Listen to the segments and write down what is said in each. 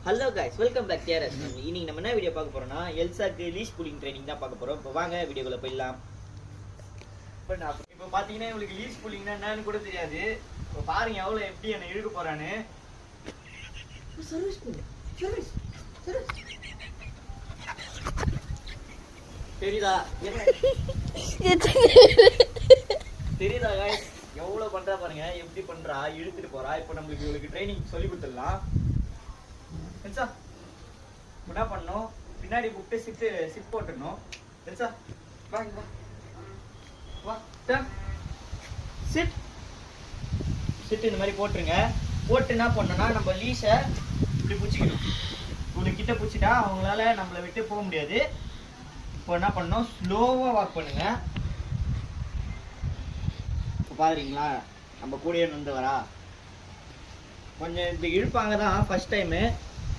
Hello guys, welcome back to R S. இன்னைக்கு நம்ம என்ன வீடியோ பார்க்க போறோம்னா எல்சாக்கு லீஷ் புல்லிங் ட்ரைனிங் தான் பார்க்க போறோம். இப்போ வாங்க வீடியோக்குள்ள போயிடலாம். இப்போ பாத்தீங்கன்னா உங்களுக்கு லீஷ் புல்லிங்னா என்னன்னு கூட தெரியாது. இப்போ பாருங்க எவ்வளவு எப்படி என்ன இழுக்க போறான்னு. தெரியுதா தெரியுதா கைஸ், எவ்வளவு பண்றா பாருங்க, எப்படி பண்றா, இழுத்துட்டு போறா. இப்போ நம்மளுக்கு இவளுக்கு ட்ரைனிங் சொல்லி கொடுத்துடலாம். என்ன பண்ணணும், பின்னாடி புட்டு சிட் போட்டுடணும். சிட் இந்த மாதிரி போட்டுருங்க. போட்டு என்ன பண்ணணும்னா நம்ம லீஷை இப்படி பிடிச்சிக்கணும். இவ்வளவு கிட்ட பிடிச்சிட்டா அவங்களால நம்மளை விட்டு போக முடியாது. இப்போ என்ன பண்ணணும், ஸ்லோவா வாக் பண்ணுங்க. இப்போ பாருங்களா நம்ம கூடயே வந்து வரா. கொஞ்சம் இப்படி இழுப்பாங்க தான் ஃபர்ஸ்ட் டைமு.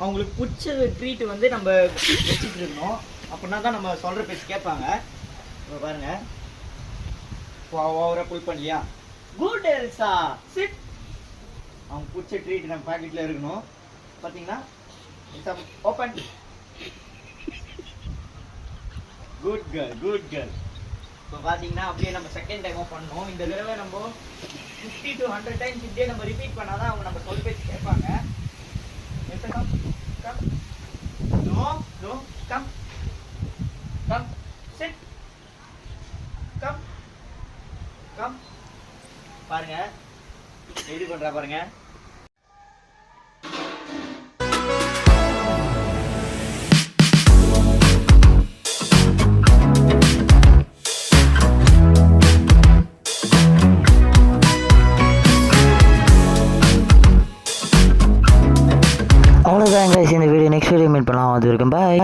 அவங்களுக்கு பிடிச்ச ட்ரீட் வந்து நம்ம வச்சுட்டு இருந்தோம். அப்படின்னா தான் நம்ம சொல்கிற பேச்சு கேட்பாங்க. இப்போ பாருங்க, ஓவராக புல் பண்ணலையா? Good Elsa, sit. அவங்க பிடிச்ச ட்ரீட் நம்ம பாக்கெட்டில் இருக்கணும். பார்த்தீங்கன்னா open. Good girl, good girl. இப்போ பார்த்தீங்கன்னா அப்படியே நம்ம செகண்ட் டைமும் பண்ணோம். இந்த தடவை நம்ம 50 to 100 டைம்ஸ் இப்படியே நம்ம ரிப்பீட் பண்ணாதான் அவங்க நம்ம சொல் பேச்சு கேட்பாங்க. Come. No. Come. Sit. Come. பாருங்க எப்படி பண்றா பாருங்க. அவ்வளோதான் கைஸ், இந்த வீடியோ நெக்ஸ்ட் வீடியோ மீட் பண்ணலாம். அது வரைக்கும் பாய்.